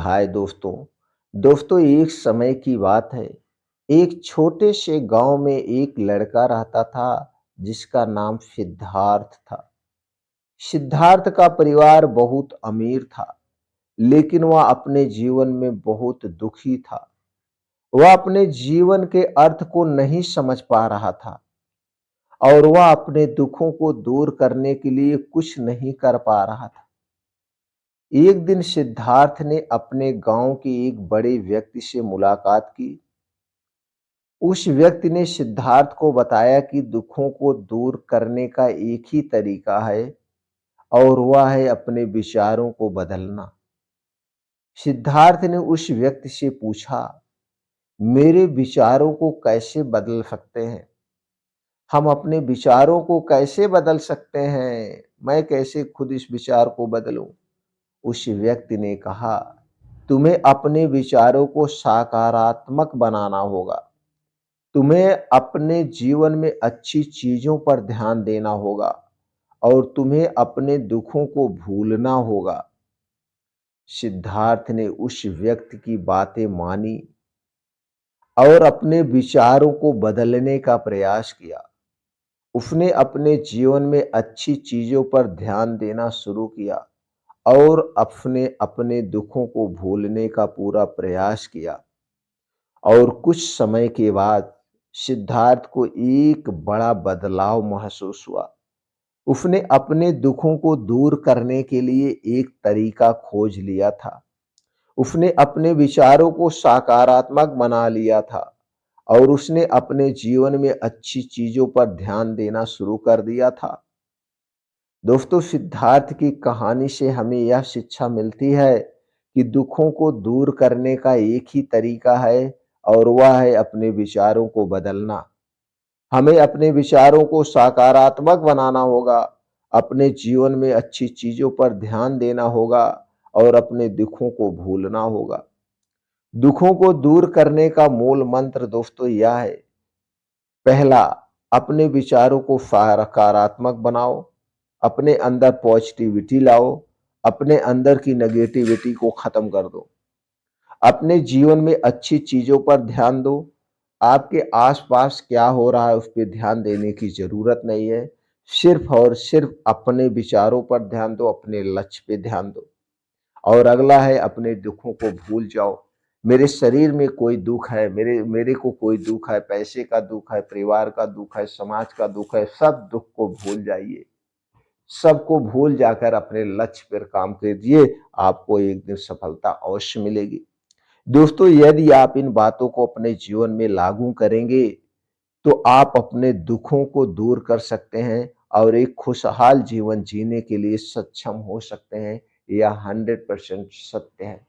हाय दोस्तों एक समय की बात है। एक छोटे से गांव में एक लड़का रहता था जिसका नाम सिद्धार्थ था। सिद्धार्थ का परिवार बहुत अमीर था, लेकिन वह अपने जीवन में बहुत दुखी था। वह अपने जीवन के अर्थ को नहीं समझ पा रहा था और वह अपने दुखों को दूर करने के लिए कुछ नहीं कर पा रहा था। एक दिन सिद्धार्थ ने अपने गांव के एक बड़े व्यक्ति से मुलाकात की। उस व्यक्ति ने सिद्धार्थ को बताया कि दुखों को दूर करने का एक ही तरीका है और वह है अपने विचारों को बदलना। सिद्धार्थ ने उस व्यक्ति से पूछा, मेरे विचारों को कैसे बदल सकते हैं? हम अपने विचारों को कैसे बदल सकते हैं? मैं कैसे खुद इस विचार को बदलूं? उस व्यक्ति ने कहा, तुम्हें अपने विचारों को सकारात्मक बनाना होगा। तुम्हें अपने जीवन में अच्छी चीजों पर ध्यान देना होगा और तुम्हें अपने दुखों को भूलना होगा। सिद्धार्थ ने उस व्यक्ति की बातें मानी और अपने विचारों को बदलने का प्रयास किया। उसने अपने जीवन में अच्छी चीजों पर ध्यान देना शुरू किया और अपने अपने दुखों को भूलने का पूरा प्रयास किया। और कुछ समय के बाद सिद्धार्थ को एक बड़ा बदलाव महसूस हुआ। उसने अपने दुखों को दूर करने के लिए एक तरीका खोज लिया था। उसने अपने विचारों को सकारात्मक बना लिया था और उसने अपने जीवन में अच्छी चीजों पर ध्यान देना शुरू कर दिया था। दोस्तों, सिद्धार्थ की कहानी से हमें यह शिक्षा मिलती है कि दुखों को दूर करने का एक ही तरीका है और वह है अपने विचारों को बदलना। हमें अपने विचारों को सकारात्मक बनाना होगा, अपने जीवन में अच्छी चीजों पर ध्यान देना होगा और अपने दुखों को भूलना होगा। दुखों को दूर करने का मूल मंत्र दोस्तों यह है, पहला, अपने विचारों को सकारात्मक बनाओ, अपने अंदर पॉजिटिविटी लाओ, अपने अंदर की नेगेटिविटी को खत्म कर दो। अपने जीवन में अच्छी चीजों पर ध्यान दो। आपके आसपास क्या हो रहा है उस पर ध्यान देने की जरूरत नहीं है। सिर्फ और सिर्फ अपने विचारों पर ध्यान दो, अपने लक्ष्य पे ध्यान दो। और अगला है, अपने दुखों को भूल जाओ। मेरे शरीर में कोई दुख है, मेरे मेरे को कोई दुख है, पैसे का दुख है, परिवार का दुख है, समाज का दुख है, सब दुख को भूल जाइए। सबको भूल जाकर अपने लक्ष्य पर काम कीजिए, आपको एक दिन सफलता अवश्य मिलेगी। दोस्तों, यदि आप इन बातों को अपने जीवन में लागू करेंगे तो आप अपने दुखों को दूर कर सकते हैं और एक खुशहाल जीवन जीने के लिए सक्षम हो सकते हैं। यह 100% सत्य है।